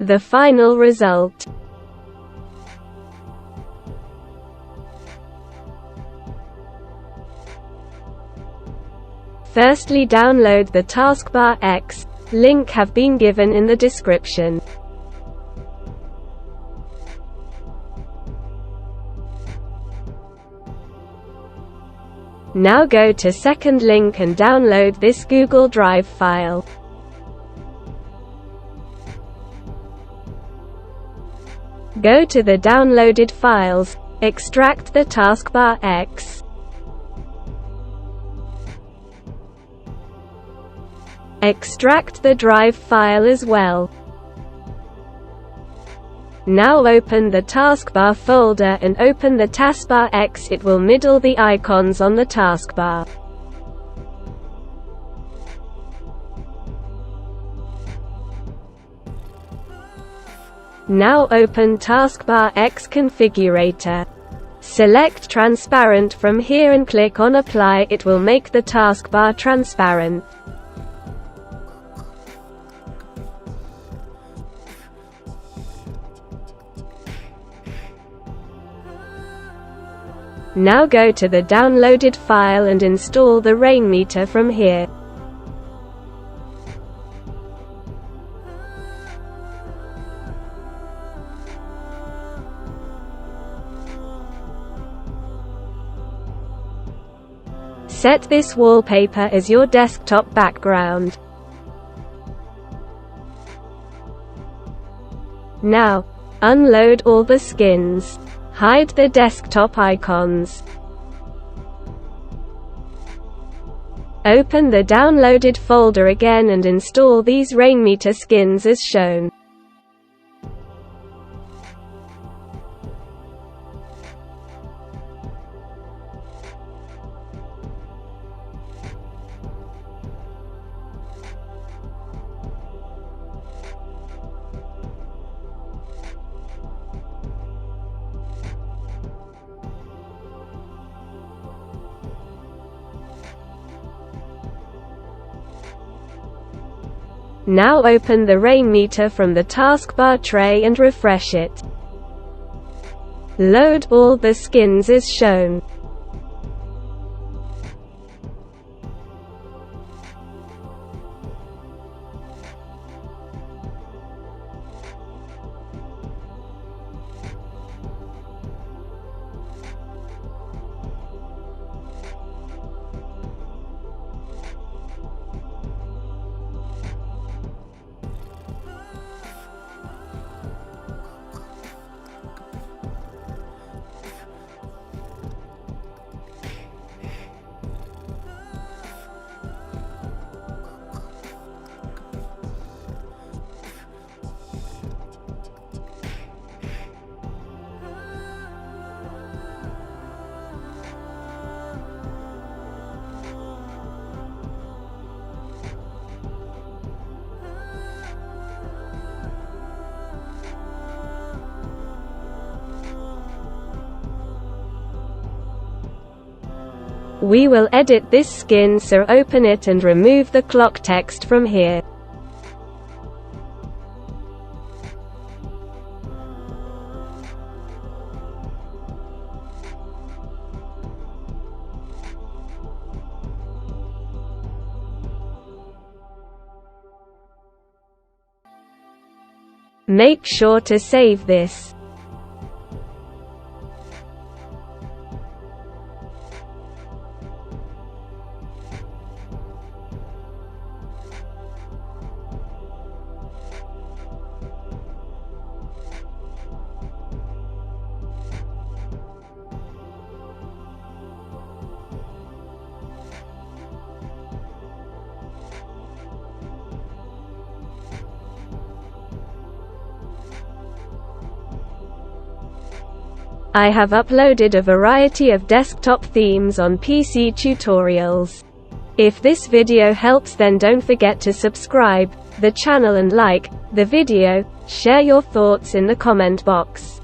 The final result. Firstly, download the Taskbar X. Link have been given in the description. Now go to second link and download this Google Drive file. Go to the downloaded files, extract the Taskbar X. Extract the Drive file as well. Now open the Taskbar folder and open the Taskbar X. It will middle the icons on the taskbar. Now open Taskbar X configurator. Select transparent from here and click on apply. It will make the taskbar transparent. Now go to the downloaded file and install the rainmeter from here. Set this wallpaper as your desktop background. Now, unload all the skins. Hide the desktop icons. Open the downloaded folder again and install these rainmeter skins as shown. Now open the rainmeter from the taskbar tray and refresh it. Load all the skins as shown. We will edit this skin, so open it and remove the clock text from here. Make sure to save this. I have uploaded a variety of desktop themes on PC tutorials. If this video helps, then don't forget to subscribe the channel and like the video. Share your thoughts in the comment box.